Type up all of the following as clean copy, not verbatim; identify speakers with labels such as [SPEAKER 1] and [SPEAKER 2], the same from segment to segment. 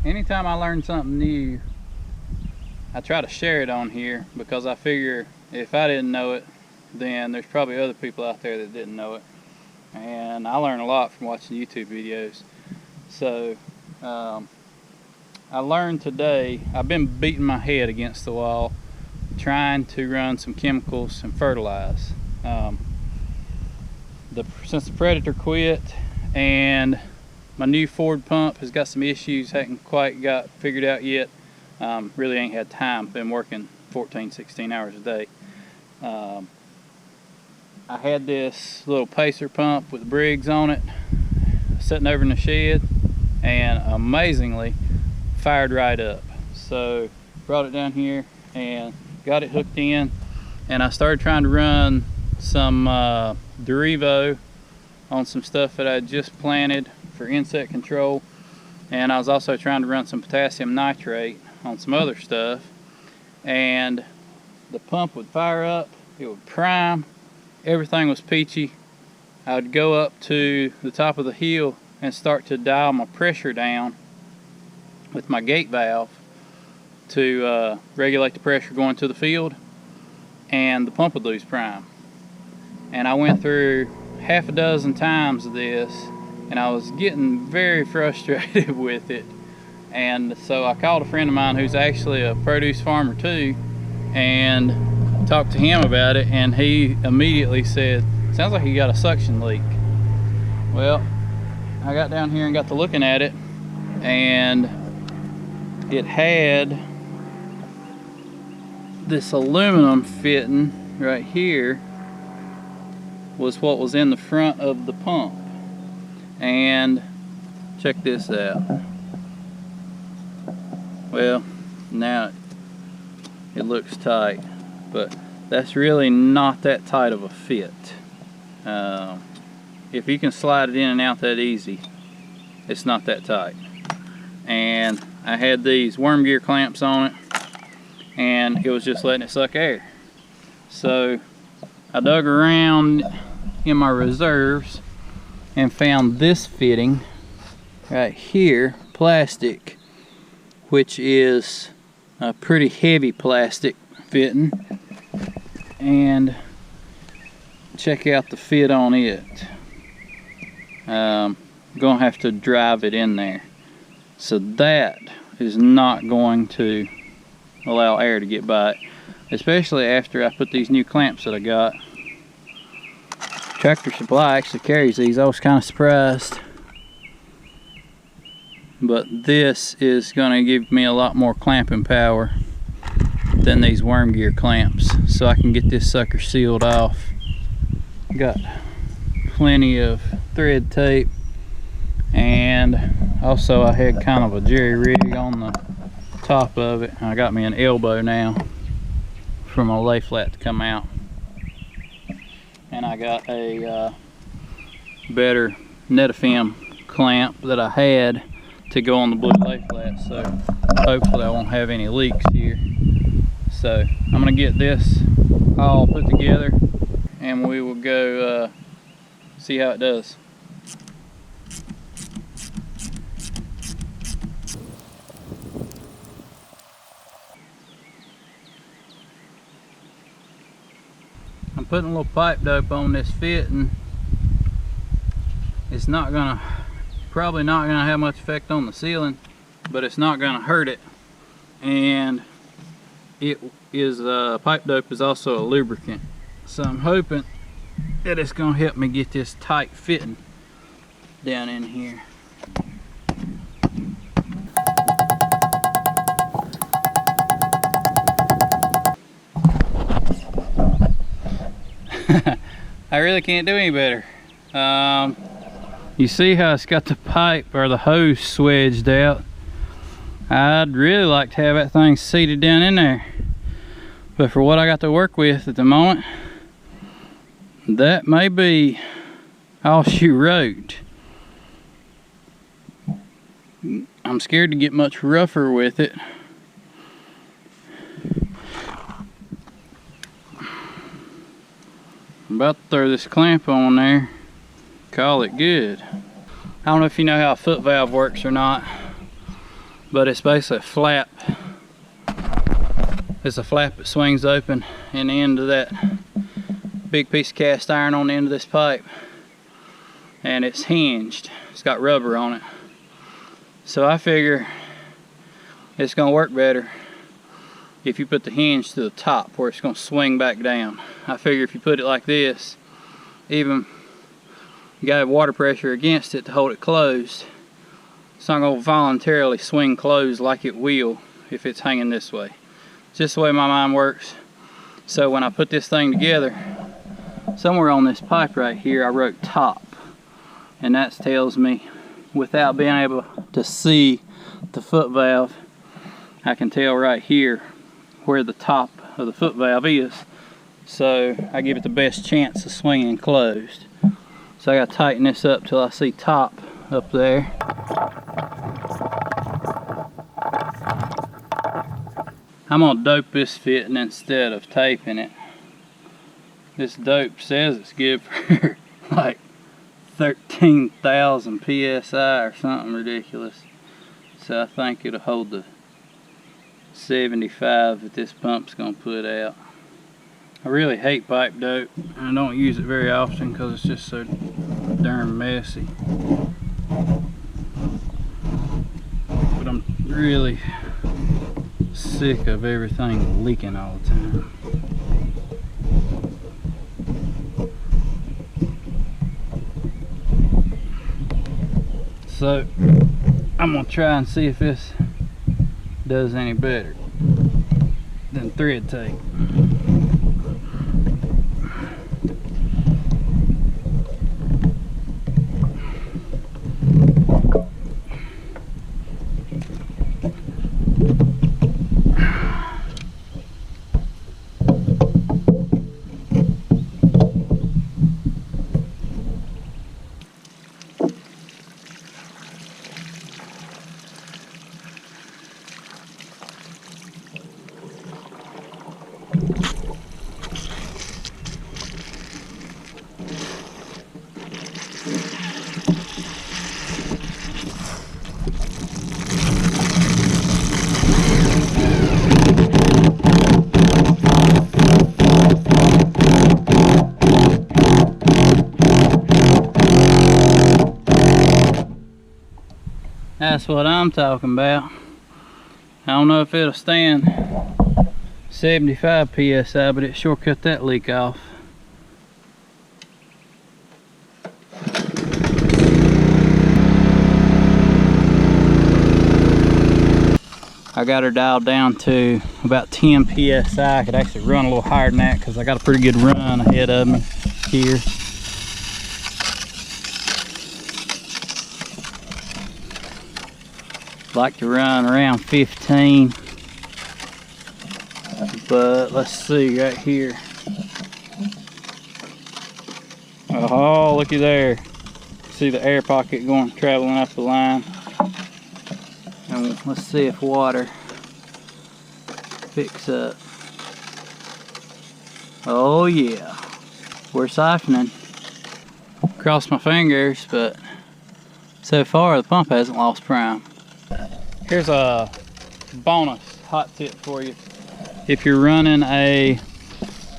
[SPEAKER 1] anytime I learn something new, I try to share it on here, because I figure if I didn't know it, then there's probably other people out there that didn't know it. And I learn a lot from watching YouTube videos. So I learned today, I've been beating my head against the wall trying to run some chemicals and fertilize. Since the Predator quit and my new Ford pump has got some issues, hadn't quite got figured out yet. Really ain't had time, been working 14-16 hours a day. I had this little pacer pump with Briggs on it sitting over in the shed, and amazingly fired right up. So brought it down here and got it hooked in, and I started trying to run some Derivo on some stuff that I just planted for insect control, and I was also trying to run some potassium nitrate on some other stuff, and the pump would fire up, it would prime, everything was peachy. I would go up to the top of the hill and start to dial my pressure down with my gate valve to regulate the pressure going to the field, and the pump would lose prime. And I went through half a dozen times of this, and I was getting very frustrated with it. And so I called a friend of mine who's actually a produce farmer too, and talked to him about it, and he immediately said, sounds like you got a suction leak. Well, I got down here and got to looking at it, and it had this aluminum fitting right here was what was in the front of the pump. And check this out. Well, now it looks tight, but that's really not that tight of a fit. If you can slide it in and out that easy, it's not that tight. And I had these worm gear clamps on it, and it was just letting it suck air. So I dug around in my reserves and found this fitting right here, plastic, which is a pretty heavy plastic fitting, and check out the fit on it. Gonna have to drive it in there, so that is not going to allow air to get by it, especially after I put these new clamps that I got. Tractor Supply actually carries these. I was kind of surprised, but this is going to give me a lot more clamping power than these worm gear clamps, so I can get this sucker sealed off. Got plenty of thread tape, and also I had kind of a jerry rig on the top of it. I got me an elbow now for my lay flat to come out, and I got a better Netafim clamp that I had to go on the blue lay flat, so hopefully I won't have any leaks here. So I'm gonna get this all put together, and we will go see how it does. I'm putting a little pipe dope on this fitting. It's not gonna, probably not gonna have much effect on the ceiling, but it's not gonna hurt it. And it is, pipe dope is also a lubricant. So I'm hoping that it's gonna help me get this tight fitting down in here. I really can't do any better. You see how it's got the pipe or the hose swedged out? I'd really like to have that thing seated down in there, but for what I got to work with at the moment, that may be all she wrote. I'm scared to get much rougher with it. I'm about to throw this clamp on there, call it good. I don't know if you know how a foot valve works or not, but it's basically a flap. It's a flap that swings open in the end of that big piece of cast iron on the end of this pipe, and it's hinged. It's got rubber on it. So I figure it's going to work better if you put the hinge to the top where it's going to swing back down. I figure if you put it like this, even you got to have water pressure against it to hold it closed. It's not going to voluntarily swing closed like it will if it's hanging this way. It's just the way my mind works. So when I put this thing together, somewhere on this pipe right here I wrote top, and that tells me, without being able to see the foot valve, I can tell right here where the top of the foot valve is, so I give it the best chance of swinging closed. So I got to tighten this up till I see top up there. I'm going to dope this fitting instead of taping it. This dope says it's good for like 13,000 psi or something ridiculous. So I think it'll hold the 75 that this pump's going to put out. I really hate pipe dope. I don't use it very often because it's just so darn messy. But I'm really sick of everything leaking all the time. So I'm gonna try and see if this does any better than thread tape. That's what I'm talking about. I don't know if it'll stand 75 psi, but it sure cut that leak off. I got her dialed down to about 10 psi. I could actually run a little higher than that because I got a pretty good run ahead of me here. Like to run around 15, but let's see right here. Oh, looky there. See the air pocket going traveling up the line. And let's see if water picks up. Oh yeah, we're siphoning. Cross my fingers, but so far the pump hasn't lost prime. Here's a bonus hot tip for you. If you're running a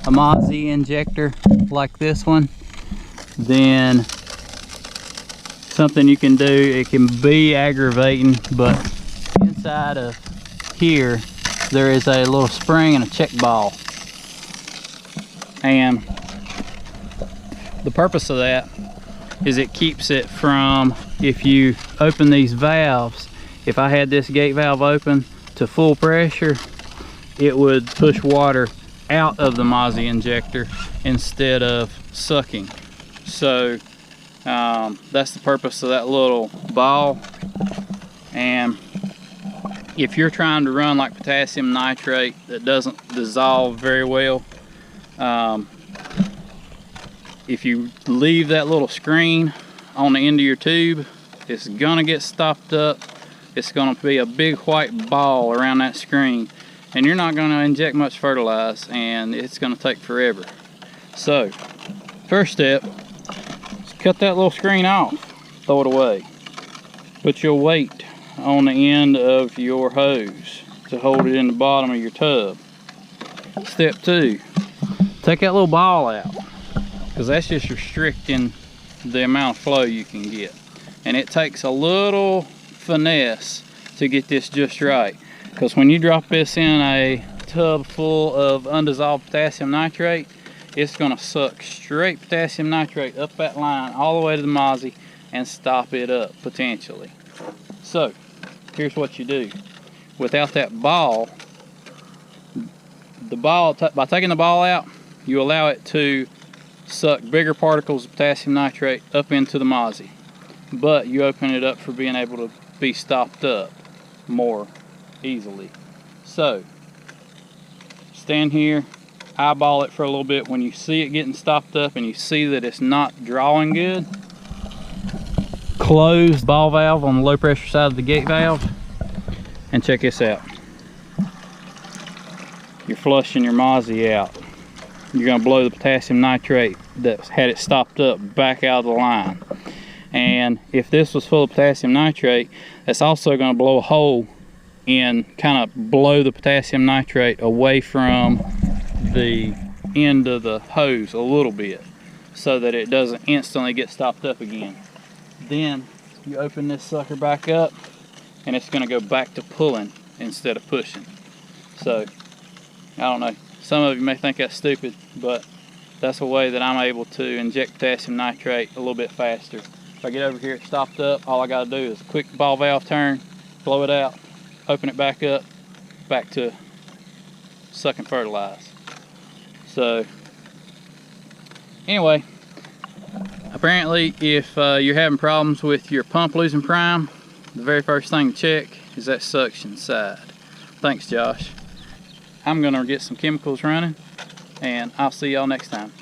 [SPEAKER 1] Mozzie injector like this one, then something you can do, it can be aggravating, but inside of here there is a little spring and a check ball, and the purpose of that is it keeps it from, if you open these valves, if I had this gate valve open to full pressure, it would push water out of the Mozzie injector instead of sucking. So that's the purpose of that little ball. And if you're trying to run like potassium nitrate that doesn't dissolve very well, if you leave that little screen on the end of your tube, it's gonna get stopped up. It's going to be a big white ball around that screen, and you're not going to inject much fertilizer, and it's going to take forever. So first step is cut that little screen off, throw it away, put your weight on the end of your hose to hold it in the bottom of your tub. Step 2, take that little ball out, because that's just restricting the amount of flow you can get. And it takes a little finesse to get this just right, because when you drop this in a tub full of undissolved potassium nitrate, it's going to suck straight potassium nitrate up that line all the way to the mozzie and stop it up potentially. So here's what you do. Without that ball, by taking the ball out, you allow it to suck bigger particles of potassium nitrate up into the mozzie, but you open it up for being able to be stopped up more easily. So stand here, eyeball it for a little bit. When you see it getting stopped up and you see that it's not drawing good, close the ball valve on the low pressure side of the gate valve, and check this out. You're flushing your mozzie out. You're going to blow the potassium nitrate that had it stopped up back out of the line. And if this was full of potassium nitrate, that's also going to blow a hole and kind of blow the potassium nitrate away from the end of the hose a little bit, so that it doesn't instantly get stopped up again. Then you open this sucker back up and it's going to go back to pulling instead of pushing. So I don't know, some of you may think that's stupid, but that's a way that I'm able to inject potassium nitrate a little bit faster. If I get over here, it's stopped up, all I got to do is a quick ball valve turn, blow it out, open it back up, back to suck and fertilize. So anyway, apparently if you're having problems with your pump losing prime, the very first thing to check is that suction side. Thanks, Josh. I'm gonna get some chemicals running, and I'll see y'all next time.